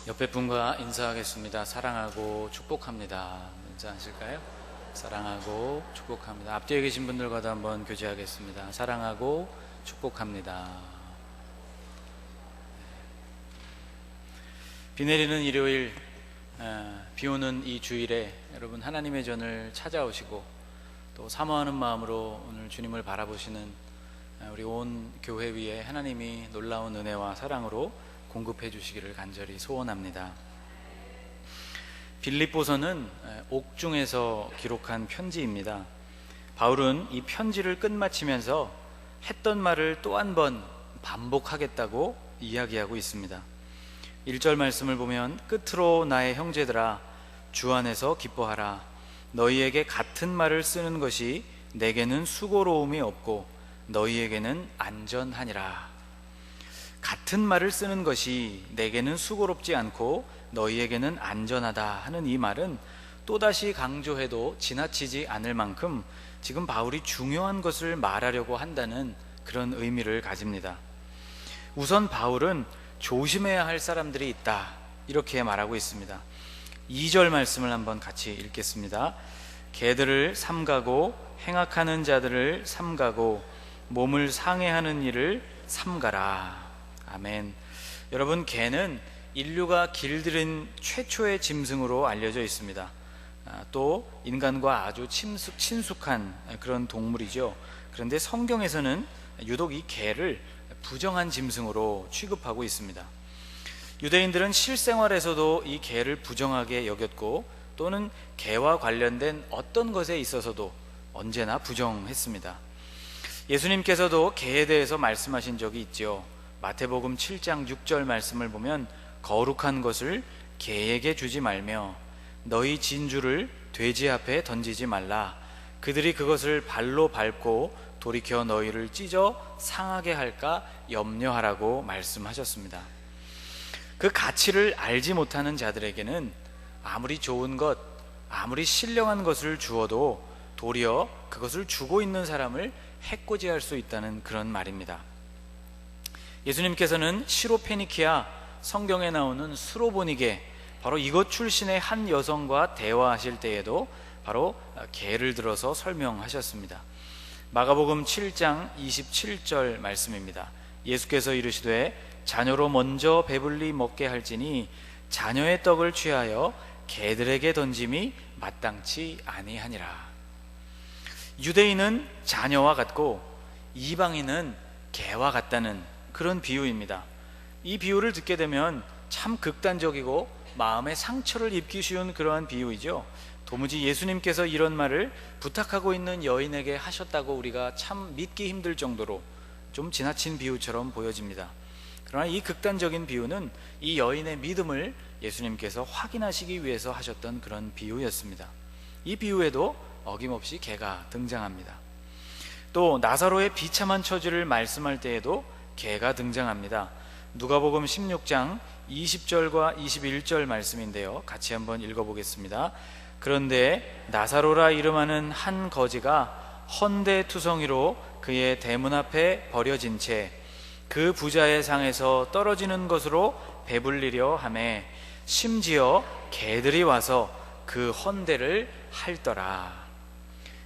옆에 분과 인사하겠습니다. 사랑하고 축복합니다. 인사하실까요? 사랑하고 축복합니다. 앞뒤에 계신 분들과도 한번 교제하겠습니다. 사랑하고 축복합니다. 비 내리는 일요일, 비 오는 이 주일에 여러분 하나님의 전을 찾아오시고 또 사모하는 마음으로 오늘 주님을 바라보시는 우리 온 교회 위에 하나님이 놀라운 은혜와 사랑으로 공급해 주시기를 간절히 소원합니다. 빌립보서는 옥중에서 기록한 편지입니다. 바울은 이 편지를 끝마치면서 했던 말을 또 한 번 반복하겠다고 이야기하고 있습니다. 1절 말씀을 보면 끝으로 나의 형제들아 주 안에서 기뻐하라. 너희에게 같은 말을 쓰는 것이 내게는 수고로움이 없고 너희에게는 안전하니라. 같은 말을 쓰는 것이 내게는 수고롭지 않고 너희에게는 안전하다 하는 이 말은 또다시 강조해도 지나치지 않을 만큼 지금 바울이 중요한 것을 말하려고 한다는 그런 의미를 가집니다. 우선 바울은 조심해야 할 사람들이 있다 이렇게 말하고 있습니다. 2절 말씀을 한번 같이 읽겠습니다. 개들을 삼가고 행악하는 자들을 삼가고 몸을 상해하는 일을 삼가라. 아멘. 여러분, 개는 인류가 길들인 최초의 짐승으로 알려져 있습니다. 또 인간과 아주 친숙한 그런 동물이죠. 그런데 성경에서는 유독 이 개를 부정한 짐승으로 취급하고 있습니다. 유대인들은 실생활에서도 이 개를 부정하게 여겼고 또는 개와 관련된 어떤 것에 있어서도 언제나 부정했습니다. 예수님께서도 개에 대해서 말씀하신 적이 있죠. 마태복음 7장 6절 말씀을 보면 거룩한 것을 개에게 주지 말며 너희 진주를 돼지 앞에 던지지 말라. 그들이 그것을 발로 밟고 돌이켜 너희를 찢어 상하게 할까 염려하라고 말씀하셨습니다. 그 가치를 알지 못하는 자들에게는 아무리 좋은 것, 아무리 신령한 것을 주어도 도리어 그것을 주고 있는 사람을 해코지할 수 있다는 그런 말입니다. 예수님께서는 시로페니키아 성경에 나오는 수로보니게 바로 이것 출신의 한 여성과 대화하실 때에도 바로 개를 들어서 설명하셨습니다. 마가복음 7장 27절 말씀입니다. 예수께서 이르시되 자녀로 먼저 배불리 먹게 할지니 자녀의 떡을 취하여 개들에게 던짐이 마땅치 아니하니라. 유대인은 자녀와 같고 이방인은 개와 같다는 그런 비유입니다. 이 비유를 듣게 되면 참 극단적이고 마음에 상처를 입기 쉬운 그러한 비유이죠. 도무지 예수님께서 이런 말을 부탁하고 있는 여인에게 하셨다고 우리가 참 믿기 힘들 정도로 좀 지나친 비유처럼 보여집니다. 그러나 이 극단적인 비유는 이 여인의 믿음을 예수님께서 확인하시기 위해서 하셨던 그런 비유였습니다. 이 비유에도 어김없이 개가 등장합니다. 또 나사로의 비참한 처지를 말씀할 때에도 개가 등장합니다. 누가복음 16장 20절과 21절 말씀인데요, 같이 한번 읽어보겠습니다. 그런데 나사로라 이름하는 한 거지가 헌데투성이로 그의 대문 앞에 버려진 채 그 부자의 상에서 떨어지는 것으로 배불리려 하매 심지어 개들이 와서 그 헌데를 핥더라.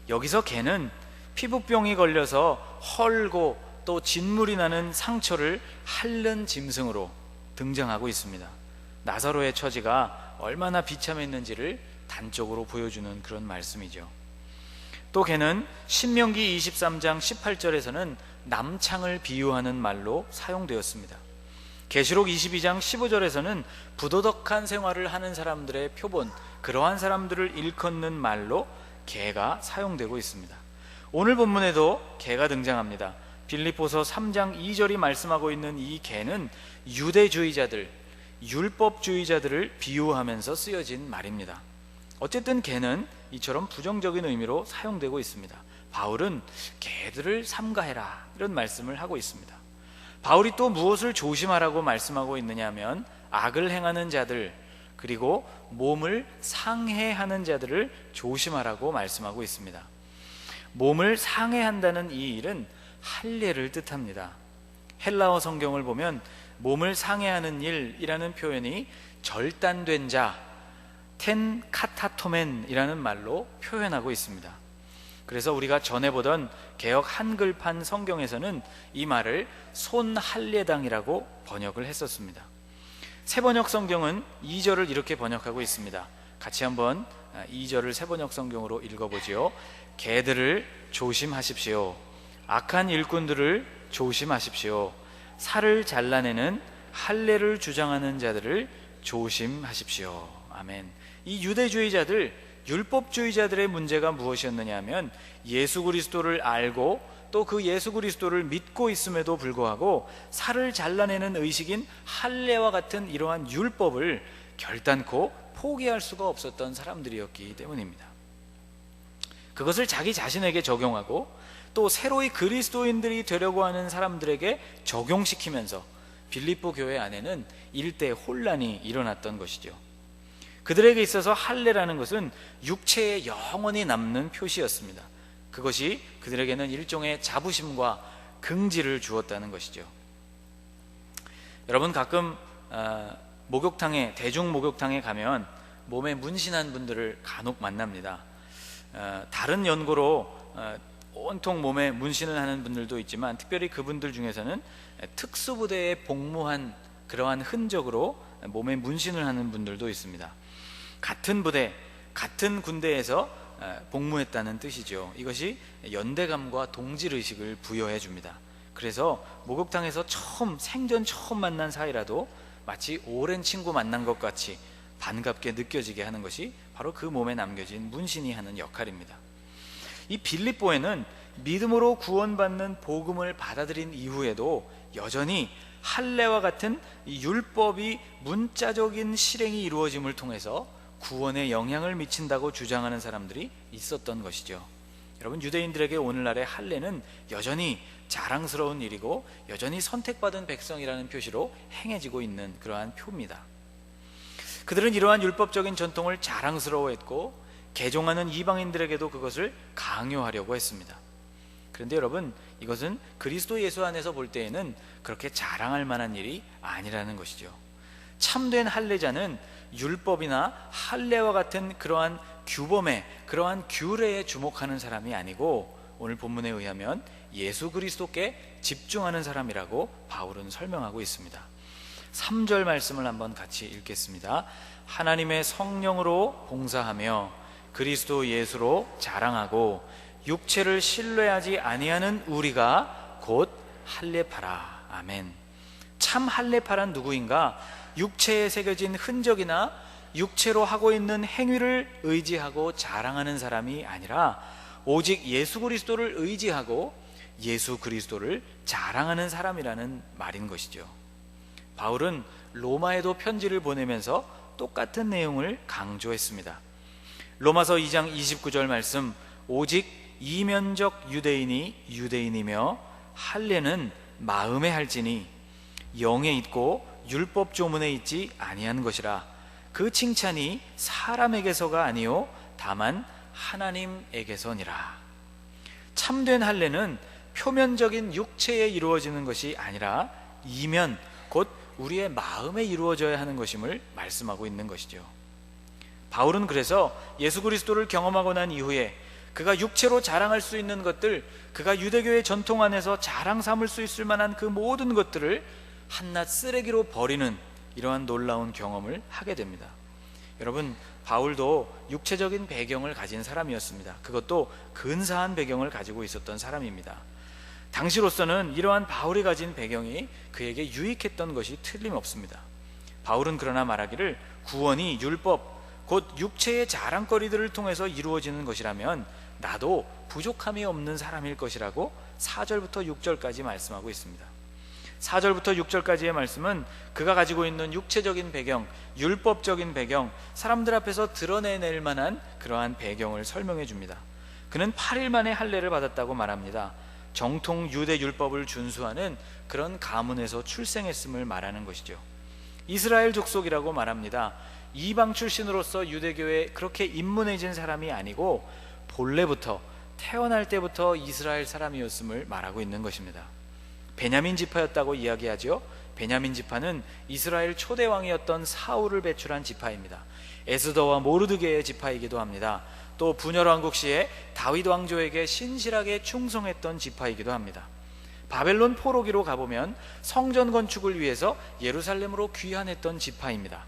여기서 개는 피부병이 걸려서 헐고 또 진물이 나는 상처를 핥는 짐승으로 등장하고 있습니다. 나사로의 처지가 얼마나 비참했는지를 단적으로 보여주는 그런 말씀이죠. 또 개는 신명기 23장 18절에서는 남창을 비유하는 말로 사용되었습니다. 계시록 22장 15절에서는 부도덕한 생활을 하는 사람들의 표본, 그러한 사람들을 일컫는 말로 개가 사용되고 있습니다. 오늘 본문에도 개가 등장합니다. 빌립보서 3장 2절이 말씀하고 있는 이 개는 유대주의자들, 율법주의자들을 비유하면서 쓰여진 말입니다. 어쨌든 개는 이처럼 부정적인 의미로 사용되고 있습니다. 바울은 개들을 삼가해라 이런 말씀을 하고 있습니다. 바울이 또 무엇을 조심하라고 말씀하고 있느냐 하면 악을 행하는 자들, 그리고 몸을 상해하는 자들을 조심하라고 말씀하고 있습니다. 몸을 상해한다는 이 일은 할례를 뜻합니다. 헬라어 성경을 보면 몸을 상해하는 일이라는 표현이 절단된 자, 텐 카타토멘이라는 말로 표현하고 있습니다. 그래서 우리가 전에 보던 개역 한글판 성경에서는 이 말을 손할례당이라고 번역을 했었습니다. 새번역 성경은 2절을 이렇게 번역하고 있습니다. 같이 한번 2절을 새번역 성경으로 읽어보지요. 개들을 조심하십시오. 악한 일꾼들을 조심하십시오. 살을 잘라내는 할례를 주장하는 자들을 조심하십시오. 아멘. 이 유대주의자들, 율법주의자들의 문제가 무엇이었느냐 하면 예수 그리스도를 알고 또 그 예수 그리스도를 믿고 있음에도 불구하고 살을 잘라내는 의식인 할례와 같은 이러한 율법을 결단코 포기할 수가 없었던 사람들이었기 때문입니다. 그것을 자기 자신에게 적용하고 또 새로이 그리스도인들이 되려고 하는 사람들에게 적용시키면서 빌립보 교회 안에는 일대 혼란이 일어났던 것이죠. 그들에게 있어서 할례라는 것은 육체에 영원히 남는 표시였습니다. 그것이 그들에게는 일종의 자부심과 긍지를 주었다는 것이죠. 여러분, 가끔 목욕탕에, 대중 목욕탕에 가면 몸에 문신한 분들을 간혹 만납니다. 다른 연고로 온통 몸에 문신을 하는 분들도 있지만 특별히 그분들 중에서는 특수부대에 복무한 그러한 흔적으로 몸에 문신을 하는 분들도 있습니다. 같은 부대, 같은 군대에서 복무했다는 뜻이죠. 이것이 연대감과 동질의식을 부여해 줍니다. 그래서 목욕탕에서 생전 처음 만난 사이라도 마치 오랜 친구 만난 것 같이 반갑게 느껴지게 하는 것이 바로 그 몸에 남겨진 문신이 하는 역할입니다. 이 빌립보에는 믿음으로 구원받는 복음을 받아들인 이후에도 여전히 할례와 같은 이 율법이 문자적인 실행이 이루어짐을 통해서 구원에 영향을 미친다고 주장하는 사람들이 있었던 것이죠. 여러분, 유대인들에게 오늘날의 할례는 여전히 자랑스러운 일이고 여전히 선택받은 백성이라는 표시로 행해지고 있는 그러한 표입니다. 그들은 이러한 율법적인 전통을 자랑스러워했고 개종하는 이방인들에게도 그것을 강요하려고 했습니다. 그런데 여러분, 이것은 그리스도 예수 안에서 볼 때에는 그렇게 자랑할 만한 일이 아니라는 것이죠. 참된 할례자는 율법이나 할례와 같은 그러한 규범에, 그러한 규례에 주목하는 사람이 아니고 오늘 본문에 의하면 예수 그리스도께 집중하는 사람이라고 바울은 설명하고 있습니다. 3절 말씀을 한번 같이 읽겠습니다. 하나님의 성령으로 봉사하며 그리스도 예수로 자랑하고 육체를 신뢰하지 아니하는 우리가 곧 할례파라. 아멘. 참 할례파란 누구인가? 육체에 새겨진 흔적이나 육체로 하고 있는 행위를 의지하고 자랑하는 사람이 아니라 오직 예수 그리스도를 의지하고 예수 그리스도를 자랑하는 사람이라는 말인 것이죠. 바울은 로마에도 편지를 보내면서 똑같은 내용을 강조했습니다. 로마서 2장 29절 말씀, 오직 이면적 유대인이 유대인이며 할례는 마음에 할지니 영에 있고 율법 조문에 있지 아니한 것이라. 그 칭찬이 사람에게서가 아니요 다만 하나님에게서니라. 참된 할례는 표면적인 육체에 이루어지는 것이 아니라 이면 곧 우리의 마음에 이루어져야 하는 것임을 말씀하고 있는 것이죠. 바울은 그래서 예수 그리스도를 경험하고 난 이후에 그가 육체로 자랑할 수 있는 것들, 그가 유대교의 전통 안에서 자랑 삼을 수 있을 만한 그 모든 것들을 한낱 쓰레기로 버리는 이러한 놀라운 경험을 하게 됩니다. 여러분, 바울도 육체적인 배경을 가진 사람이었습니다. 그것도 근사한 배경을 가지고 있었던 사람입니다. 당시로서는 이러한 바울이 가진 배경이 그에게 유익했던 것이 틀림없습니다. 바울은 그러나 말하기를 구원이 율법, 곧 육체의 자랑거리들을 통해서 이루어지는 것이라면 나도 부족함이 없는 사람일 것이라고 4절부터 6절까지 말씀하고 있습니다. 4절부터 6절까지의 말씀은 그가 가지고 있는 육체적인 배경, 율법적인 배경, 사람들 앞에서 드러내낼 만한 그러한 배경을 설명해 줍니다. 그는 8일 만에 할례를 받았다고 말합니다. 정통 유대 율법을 준수하는 그런 가문에서 출생했음을 말하는 것이죠. 이스라엘 족속이라고 말합니다. 이방 출신으로서 유대교에 그렇게 입문해진 사람이 아니고 본래부터 태어날 때부터 이스라엘 사람이었음을 말하고 있는 것입니다. 베냐민 지파였다고 이야기하죠. 베냐민 지파는 이스라엘 초대 왕이었던 사울을 배출한 지파입니다. 에스더와 모르드게의 지파이기도 합니다. 또 분열 왕국 시에 다윗 왕조에게 신실하게 충성했던 지파이기도 합니다. 바벨론 포로기로 가보면 성전 건축을 위해서 예루살렘으로 귀환했던 지파입니다.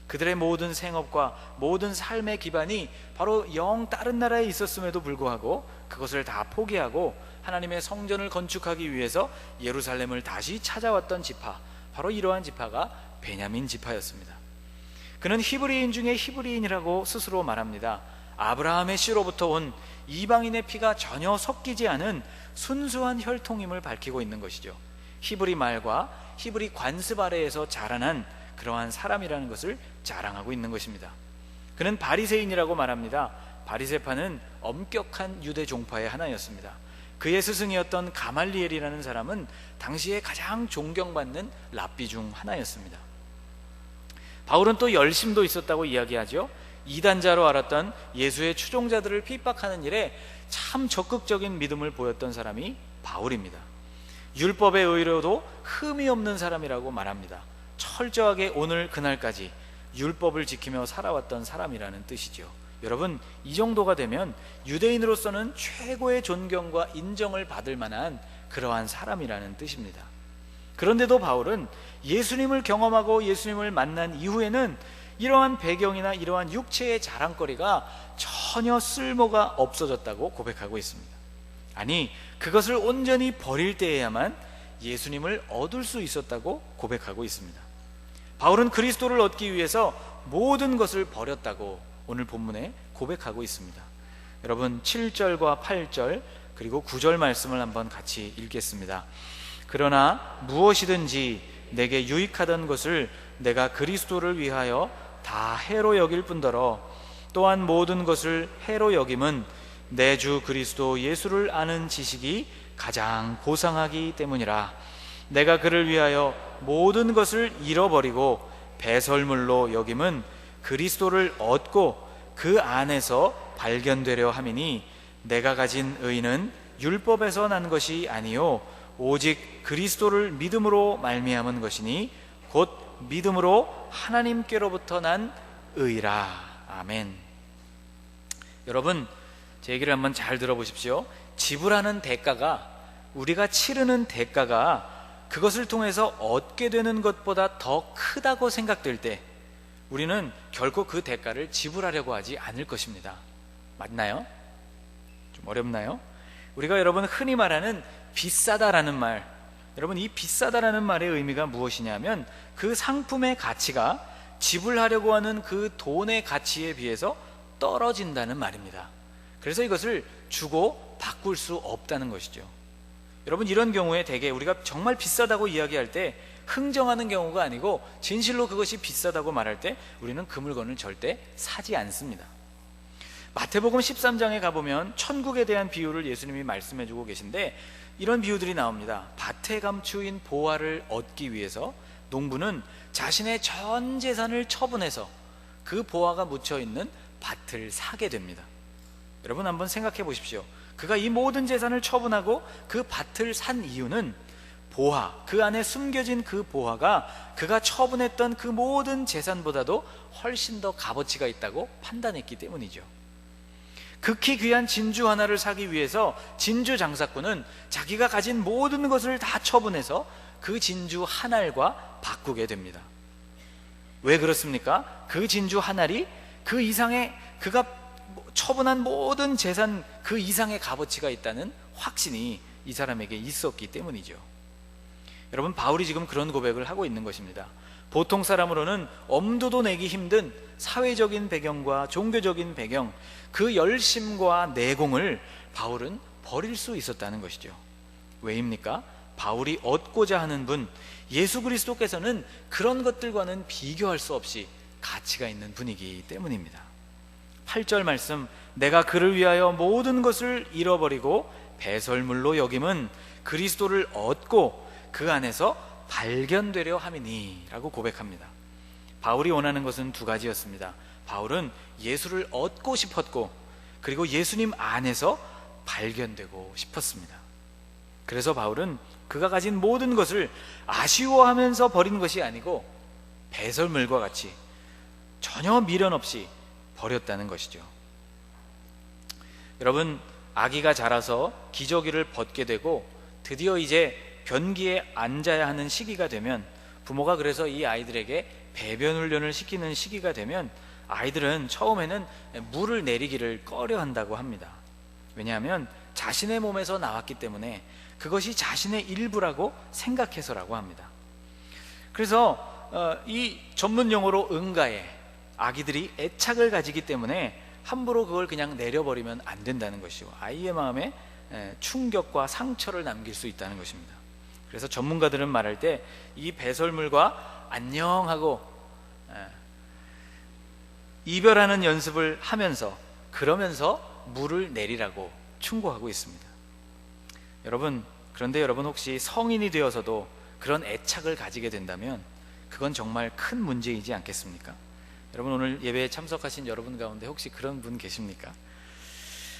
그들의 모든 생업과 모든 삶의 기반이 바로 영 다른 나라에 있었음에도 불구하고 그것을 다 포기하고 하나님의 성전을 건축하기 위해서 예루살렘을 다시 찾아왔던 지파, 바로 이러한 지파가 베냐민 지파였습니다. 그는 히브리인 중에 히브리인이라고 스스로 말합니다. 아브라함의 씨로부터 온 이방인의 피가 전혀 섞이지 않은 순수한 혈통임을 밝히고 있는 것이죠. 히브리 말과 히브리 관습 아래에서 자라난 그러한 사람이라는 것을 자랑하고 있는 것입니다. 그는 바리새인이라고 말합니다. 바리새파는 엄격한 유대 종파의 하나였습니다. 그의 스승이었던 가말리엘이라는 사람은 당시에 가장 존경받는 랍비 중 하나였습니다. 바울은 또 열심도 있었다고 이야기하죠. 이단자로 알았던 예수의 추종자들을 핍박하는 일에 참 적극적인 믿음을 보였던 사람이 바울입니다. 율법의 의로도 흠이 없는 사람이라고 말합니다. 철저하게 오늘 그날까지 율법을 지키며 살아왔던 사람이라는 뜻이죠. 여러분, 이 정도가 되면 유대인으로서는 최고의 존경과 인정을 받을 만한 그러한 사람이라는 뜻입니다. 그런데도 바울은 예수님을 경험하고 예수님을 만난 이후에는 이러한 배경이나 이러한 육체의 자랑거리가 전혀 쓸모가 없어졌다고 고백하고 있습니다. 아니, 그것을 온전히 버릴 때에야만 예수님을 얻을 수 있었다고 고백하고 있습니다. 바울은 그리스도를 얻기 위해서 모든 것을 버렸다고 오늘 본문에 고백하고 있습니다. 여러분, 7절과 8절 그리고 9절 말씀을 한번 같이 읽겠습니다. 그러나 무엇이든지 내게 유익하던 것을 내가 그리스도를 위하여 다 해로 여길 뿐더러 또한 모든 것을 해로 여김은 내 주 그리스도 예수를 아는 지식이 가장 고상하기 때문이라. 내가 그를 위하여 모든 것을 잃어버리고 배설물로 여김은 그리스도를 얻고 그 안에서 발견되려 함이니 내가 가진 의는 율법에서 난 것이 아니요 오직 그리스도를 믿음으로 말미암은 것이니 곧 믿음으로 하나님께로부터 난 의라. 아멘. 여러분, 제 얘기를 한번 잘 들어보십시오. 지불하는 대가가, 우리가 치르는 대가가 그것을 통해서 얻게 되는 것보다 더 크다고 생각될 때 우리는 결코 그 대가를 지불하려고 하지 않을 것입니다. 맞나요? 좀 어렵나요? 우리가 여러분 흔히 말하는 비싸다라는 말, 여러분 이 비싸다라는 말의 의미가 무엇이냐면 그 상품의 가치가 지불하려고 하는 그 돈의 가치에 비해서 떨어진다는 말입니다. 그래서 이것을 주고 바꿀 수 없다는 것이죠. 여러분, 이런 경우에 대개 우리가 정말 비싸다고 이야기할 때 흥정하는 경우가 아니고 진실로 그것이 비싸다고 말할 때 우리는 그 물건을 절대 사지 않습니다. 마태복음 13장에 가보면 천국에 대한 비유를 예수님이 말씀해주고 계신데 이런 비유들이 나옵니다. 밭에 감추인 보화를 얻기 위해서 농부는 자신의 전 재산을 처분해서 그 보화가 묻혀있는 밭을 사게 됩니다. 여러분 한번 생각해 보십시오. 그가 이 모든 재산을 처분하고 그 밭을 산 이유는 보화, 그 안에 숨겨진 그 보화가 그가 처분했던 그 모든 재산보다도 훨씬 더 값어치가 있다고 판단했기 때문이죠. 극히 귀한 진주 하나를 사기 위해서 진주 장사꾼은 자기가 가진 모든 것을 다 처분해서 그 진주 한 알과 바꾸게 됩니다. 왜 그렇습니까? 그 진주 한 알이 그 이상의, 그가 처분한 모든 재산 그 이상의 값어치가 있다는 확신이 이 사람에게 있었기 때문이죠. 여러분, 바울이 지금 그런 고백을 하고 있는 것입니다. 보통 사람으로는 엄두도 내기 힘든 사회적인 배경과 종교적인 배경, 그 열심과 내공을 바울은 버릴 수 있었다는 것이죠. 왜입니까? 바울이 얻고자 하는 분, 예수 그리스도께서는 그런 것들과는 비교할 수 없이 가치가 있는 분이기 때문입니다. 8절 말씀, 내가 그를 위하여 모든 것을 잃어버리고 배설물로 여김은 그리스도를 얻고 그 안에서 발견되려 함이니 라고 고백합니다. 바울이 원하는 것은 두 가지였습니다. 바울은 예수를 얻고 싶었고 그리고 예수님 안에서 발견되고 싶었습니다. 그래서 바울은 그가 가진 모든 것을 아쉬워하면서 버린 것이 아니고 배설물과 같이 전혀 미련 없이 버렸다는 것이죠. 여러분, 아기가 자라서 기저귀를 벗게 되고 드디어 이제 변기에 앉아야 하는 시기가 되면, 부모가 그래서 이 아이들에게 배변 훈련을 시키는 시기가 되면 아이들은 처음에는 물을 내리기를 꺼려 한다고 합니다. 왜냐하면 자신의 몸에서 나왔기 때문에 그것이 자신의 일부라고 생각해서라고 합니다. 그래서 이 전문 용어로 응가에 아기들이 애착을 가지기 때문에 함부로 그걸 그냥 내려버리면 안 된다는 것이고, 아이의 마음에 충격과 상처를 남길 수 있다는 것입니다. 그래서 전문가들은 말할 때 이 배설물과 안녕하고 이별하는 연습을 하면서, 그러면서 물을 내리라고 충고하고 있습니다. 그런데 여러분, 혹시 성인이 되어서도 그런 애착을 가지게 된다면 그건 정말 큰 문제이지 않겠습니까? 여러분, 오늘 예배에 참석하신 여러분 가운데 혹시 그런 분 계십니까?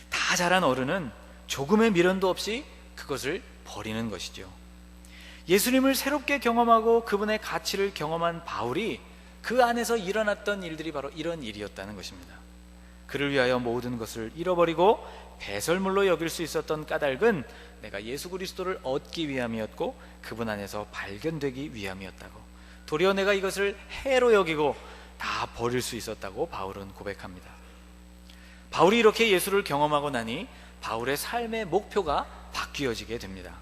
다 자란 어른은 조금의 미련도 없이 그것을 버리는 것이죠. 예수님을 새롭게 경험하고 그분의 가치를 경험한 바울이 그 안에서 일어났던 일들이 바로 이런 일이었다는 것입니다. 그를 위하여 모든 것을 잃어버리고 배설물로 여길 수 있었던 까닭은 내가 예수 그리스도를 얻기 위함이었고 그분 안에서 발견되기 위함이었다고, 도리어 내가 이것을 해로 여기고 다 버릴 수 있었다고 바울은 고백합니다. 바울이 이렇게 예수를 경험하고 나니 바울의 삶의 목표가 바뀌어지게 됩니다.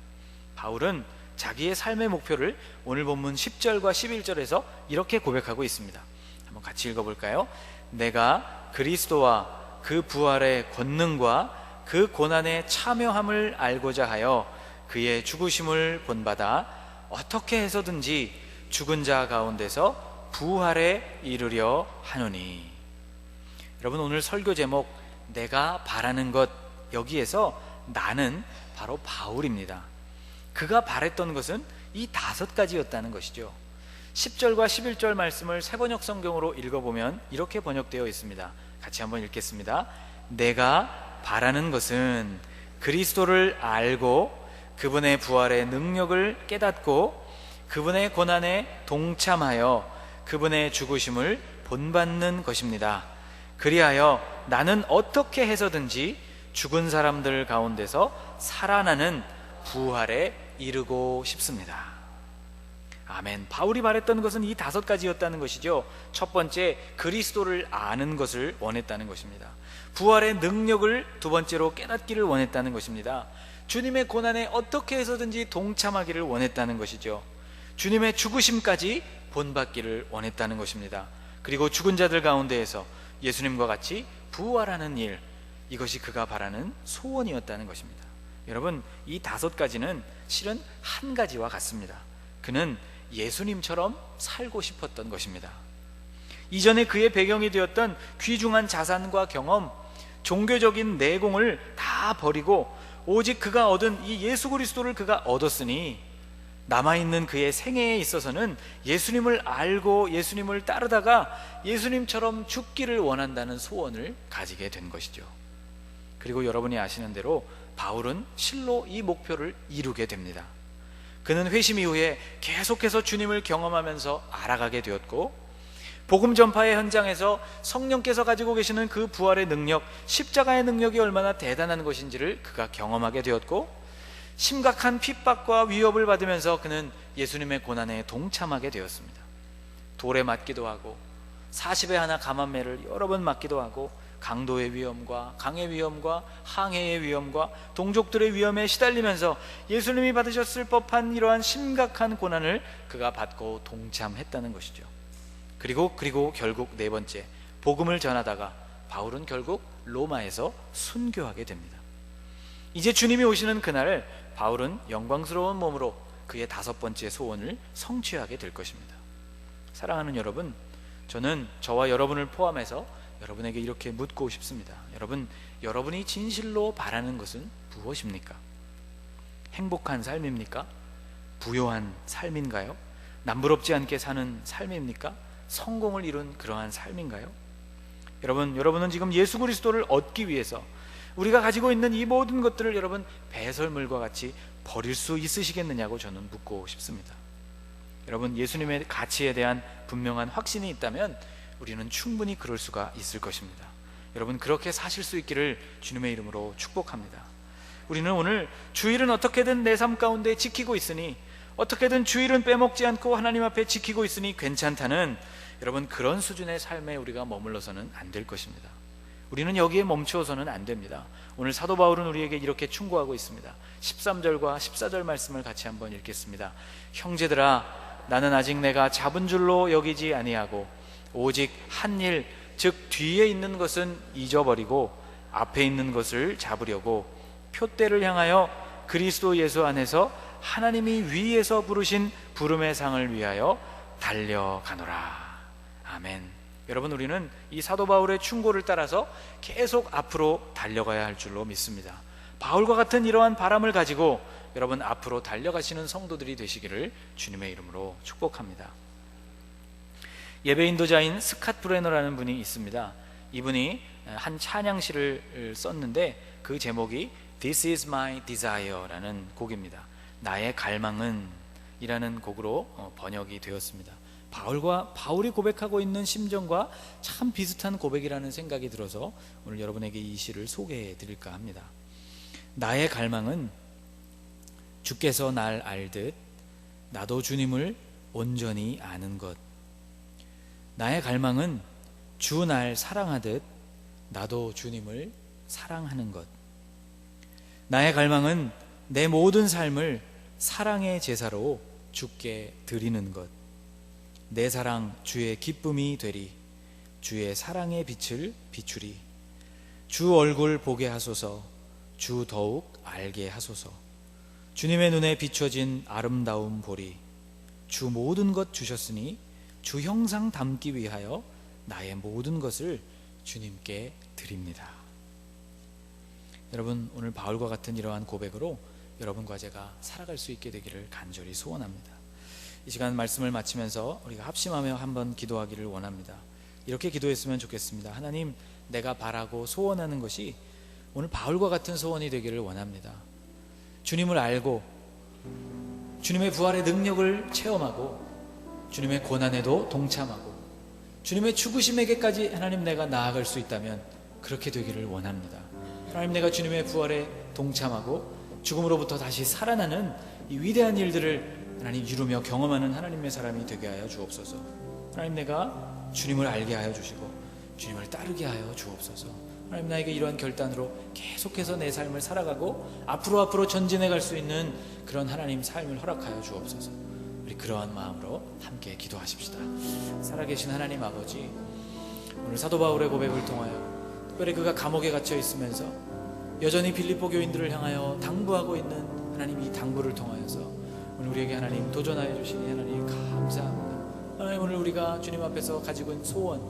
바울은 자기의 삶의 목표를 오늘 본문 10절과 11절에서 이렇게 고백하고 있습니다. 한번 같이 읽어볼까요? 내가 그리스도와 그 부활의 권능과 그 고난의 참여함을 알고자 하여 그의 죽으심을 본받아 어떻게 해서든지 죽은 자 가운데서 부활에 이르려 하노니. 여러분, 오늘 설교 제목 내가 바라는 것, 여기에서 나는 바로 바울입니다. 그가 바랬던 것은 이 5가지였다는 것이죠. 10절과 11절 말씀을 새번역 성경으로 읽어보면 이렇게 번역되어 있습니다. 같이 한번 읽겠습니다. 내가 바라는 것은 그리스도를 알고 그분의 부활의 능력을 깨닫고 그분의 고난에 동참하여 그분의 죽으심을 본받는 것입니다. 그리하여 나는 어떻게 해서든지 죽은 사람들 가운데서 살아나는 부활에 이르고 싶습니다. 아멘. 바울이 바랬던 것은 이 5가지였다는 것이죠. 첫 번째, 그리스도를 아는 것을 원했다는 것입니다. 부활의 능력을 두 번째로 깨닫기를 원했다는 것입니다. 주님의 고난에 어떻게 해서든지 동참하기를 원했다는 것이죠. 주님의 죽으심까지 본받기를 원했다는 것입니다. 그리고 죽은 자들 가운데에서 예수님과 같이 부활하는 일, 이것이 그가 바라는 소원이었다는 것입니다. 여러분, 이 5가지는 실은 한 가지와 같습니다. 그는 예수님처럼 살고 싶었던 것입니다. 이전에 그의 배경이 되었던 귀중한 자산과 경험, 종교적인 내공을 다 버리고 오직 그가 얻은 이 예수 그리스도를 그가 얻었으니 남아있는 그의 생애에 있어서는 예수님을 알고 예수님을 따르다가 예수님처럼 죽기를 원한다는 소원을 가지게 된 것이죠. 그리고 여러분이 아시는 대로 바울은 실로 이 목표를 이루게 됩니다. 그는 회심 이후에 계속해서 주님을 경험하면서 알아가게 되었고, 복음 전파의 현장에서 성령께서 가지고 계시는 그 부활의 능력, 십자가의 능력이 얼마나 대단한 것인지를 그가 경험하게 되었고, 심각한 핍박과 위협을 받으면서 그는 예수님의 고난에 동참하게 되었습니다. 돌에 맞기도 하고 40에 하나 감암매를 여러 번 맞기도 하고, 강도의 위험과 강의 위험과 항해의 위험과 동족들의 위험에 시달리면서 예수님이 받으셨을 법한 이러한 심각한 고난을 그가 받고 동참했다는 것이죠. 그리고 결국 네 번째, 복음을 전하다가 바울은 결국 로마에서 순교하게 됩니다. 이제 주님이 오시는 그날 바울은 영광스러운 몸으로 그의 5번째 소원을 성취하게 될 것입니다. 사랑하는 여러분, 저는 저와 여러분을 포함해서 여러분에게 이렇게 묻고 싶습니다. 여러분이 진실로 바라는 것은 무엇입니까? 행복한 삶입니까? 부요한 삶인가요? 남부럽지 않게 사는 삶입니까? 성공을 이룬 그러한 삶인가요? 여러분은 지금 예수 그리스도를 얻기 위해서 우리가 가지고 있는 이 모든 것들을 배설물과 같이 버릴 수 있으시겠느냐고 저는 묻고 싶습니다. 여러분, 예수님의 가치에 대한 분명한 확신이 있다면 우리는 충분히 그럴 수가 있을 것입니다. 여러분, 그렇게 사실 수 있기를 주님의 이름으로 축복합니다. 우리는 오늘 주일은 어떻게든 내 삶 가운데 지키고 있으니, 어떻게든 주일은 빼먹지 않고 하나님 앞에 지키고 있으니 괜찮다는, 여러분, 그런 수준의 삶에 우리가 머물러서는 안 될 것입니다. 우리는 여기에 멈추어서는 안 됩니다. 오늘 사도 바울은 우리에게 이렇게 충고하고 있습니다. 13절과 14절 말씀을 같이 한번 읽겠습니다. 형제들아, 나는 아직 내가 잡은 줄로 여기지 아니하고 오직 한 일, 즉 뒤에 있는 것은 잊어버리고 앞에 있는 것을 잡으려고 표대를 향하여 그리스도 예수 안에서 하나님이 위에서 부르신 부름의 상을 위하여 달려가노라. 아멘. 여러분, 우리는 이 사도 바울의 충고를 따라서 계속 앞으로 달려가야 할 줄로 믿습니다. 바울과 같은 이러한 바람을 가지고 여러분 앞으로 달려가시는 성도들이 되시기를 주님의 이름으로 축복합니다. 예배 인도자인 스캇 브레너라는 분이 있습니다. 이분이 한 찬양시를 썼는데 그 제목이 This is my desire라는 곡입니다. 나의 갈망은 이라는 곡으로 번역이 되었습니다. 바울이 고백하고 있는 심정과 참 비슷한 고백이라는 생각이 들어서 오늘 여러분에게 이 시를 소개해 드릴까 합니다. 나의 갈망은 주께서 날 알듯 나도 주님을 온전히 아는 것. 나의 갈망은 주 날 사랑하듯 나도 주님을 사랑하는 것. 나의 갈망은 내 모든 삶을 사랑의 제사로 주께 드리는 것. 내 사랑 주의 기쁨이 되리. 주의 사랑의 빛을 비추리. 주 얼굴 보게 하소서. 주 더욱 알게 하소서. 주님의 눈에 비춰진 아름다움 보리. 주 모든 것 주셨으니 주 형상 담기 위하여 나의 모든 것을 주님께 드립니다. 여러분, 오늘 바울과 같은 이러한 고백으로 여러분과 제가 살아갈 수 있게 되기를 간절히 소원합니다. 이 시간 말씀을 마치면서 우리가 합심하며 한번 기도하기를 원합니다. 이렇게 기도했으면 좋겠습니다. 하나님, 내가 바라고 소원하는 것이 오늘 바울과 같은 소원이 되기를 원합니다. 주님을 알고 주님의 부활의 능력을 체험하고 주님의 고난에도 동참하고 주님의 죽으심에게까지 하나님 내가 나아갈 수 있다면 그렇게 되기를 원합니다. 하나님, 내가 주님의 부활에 동참하고 죽음으로부터 다시 살아나는 이 위대한 일들을 하나님 이루며 경험하는 하나님의 사람이 되게 하여 주옵소서. 하나님, 내가 주님을 알게 하여 주시고 주님을 따르게 하여 주옵소서. 하나님, 나에게 이러한 결단으로 계속해서 내 삶을 살아가고 앞으로 전진해 갈 수 있는 그런 하나님 삶을 허락하여 주옵소서. 우리 그러한 마음으로 함께 기도하십시다. 살아계신 하나님 아버지, 오늘 사도 바울의 고백을 통하여 특별히 그가 감옥에 갇혀 있으면서 여전히 빌립보 교인들을 향하여 당부하고 있는 하나님, 이 당부를 통하여서 오늘 우리에게 하나님 도전하여 주시니 하나님 감사합니다. 하나님, 오늘 우리가 주님 앞에서 가지고 있는 소원,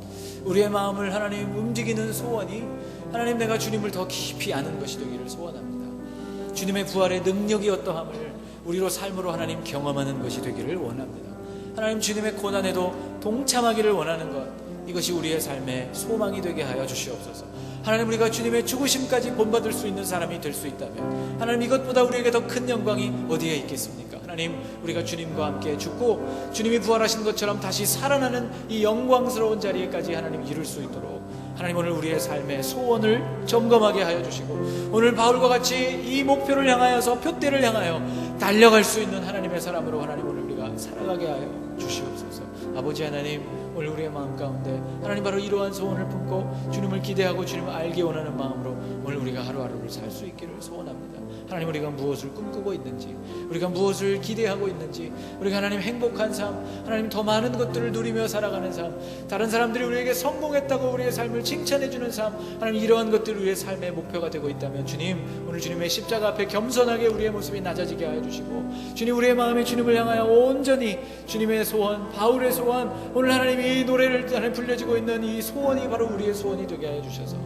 우리의 마음을 하나님 움직이는 소원이 하나님, 내가 주님을 더 깊이 아는 것이 되기를 소원합니다. 주님의 부활의 능력이 어떠함을 우리로 삶으로 하나님 경험하는 것이 되기를 원합니다. 하나님, 주님의 고난에도 동참하기를 원하는 것, 이것이 우리의 삶의 소망이 되게 하여 주시옵소서. 하나님, 우리가 주님의 죽으심까지 본받을 수 있는 사람이 될 수 있다면 하나님, 이것보다 우리에게 더 큰 영광이 어디에 있겠습니까? 하나님, 우리가 주님과 함께 죽고 주님이 부활하신 것처럼 다시 살아나는 이 영광스러운 자리에까지 하나님 이룰 수 있도록 하나님, 오늘 우리의 삶의 소원을 점검하게 하여 주시고 오늘 바울과 같이 이 목표를 향하여서 표대를 향하여 달려갈 수 있는 하나님의 사람으로 하나님, 오늘 우리가 살아가게 하여 주시옵소서. 아버지 하나님, 오늘 우리의 마음 가운데 하나님 바로 이러한 소원을 품고 주님을 기대하고 주님을 알기 원하는 마음으로 오늘 우리가 하루하루를 살 수 있기를 소원합니다. 하나님, 우리가 무엇을 꿈꾸고 있는지, 우리가 무엇을 기대하고 있는지, 우리가 하나님 행복한 삶, 하나님 더 많은 것들을 누리며 살아가는 삶, 다른 사람들이 우리에게 성공했다고 우리의 삶을 칭찬해주는 삶, 하나님 이러한 것들이 우리의 삶의 목표가 되고 있다면 주님, 오늘 주님의 십자가 앞에 겸손하게 우리의 모습이 낮아지게 하여 주시고 주님, 우리의 마음이 주님을 향하여 온전히 주님의 소원, 바울의 소원, 오늘 하나님 이 노래를 하나님 불려지고 있는 이 소원이 바로 우리의 소원이 되게 하여 주셔서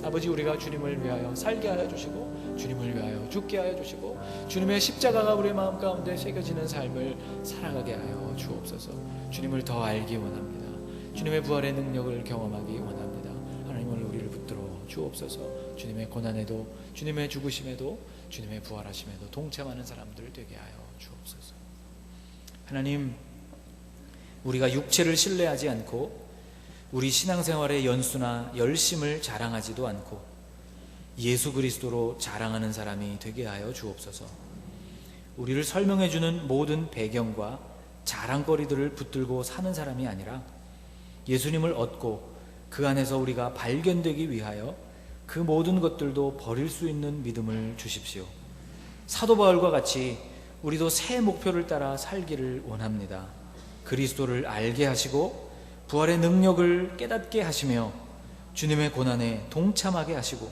아버지, 우리가 주님을 위하여 살게 하여 주시고 주님을 위하여 죽게 하여 주시고 주님의 십자가가 우리의 마음 가운데 새겨지는 삶을 살아가게 하여 주옵소서. 주님을 더 알기 원합니다. 주님의 부활의 능력을 경험하기 원합니다. 하나님, 오늘 우리를 붙들어 주옵소서. 주님의 고난에도, 주님의 죽으심에도, 주님의 부활하심에도 동참하는 사람들 되게 하여 주옵소서. 하나님, 우리가 육체를 신뢰하지 않고 우리 신앙생활의 연수나 열심을 자랑하지도 않고 예수 그리스도로 자랑하는 사람이 되게 하여 주옵소서. 우리를 설명해주는 모든 배경과 자랑거리들을 붙들고 사는 사람이 아니라 예수님을 얻고 그 안에서 우리가 발견되기 위하여 그 모든 것들도 버릴 수 있는 믿음을 주십시오. 사도 바울과 같이 우리도 새 목표를 따라 살기를 원합니다. 그리스도를 알게 하시고 부활의 능력을 깨닫게 하시며 주님의 고난에 동참하게 하시고,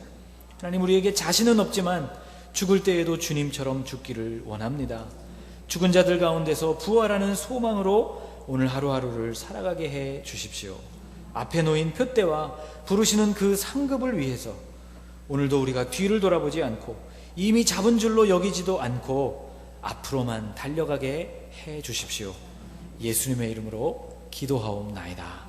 하나님, 우리에게 자신은 없지만 죽을 때에도 주님처럼 죽기를 원합니다. 죽은 자들 가운데서 부활하는 소망으로 오늘 하루하루를 살아가게 해 주십시오. 앞에 놓인 표대와 부르시는 그 상급을 위해서 오늘도 우리가 뒤를 돌아보지 않고 이미 잡은 줄로 여기지도 않고 앞으로만 달려가게 해 주십시오. 예수님의 이름으로 기도하옵나이다.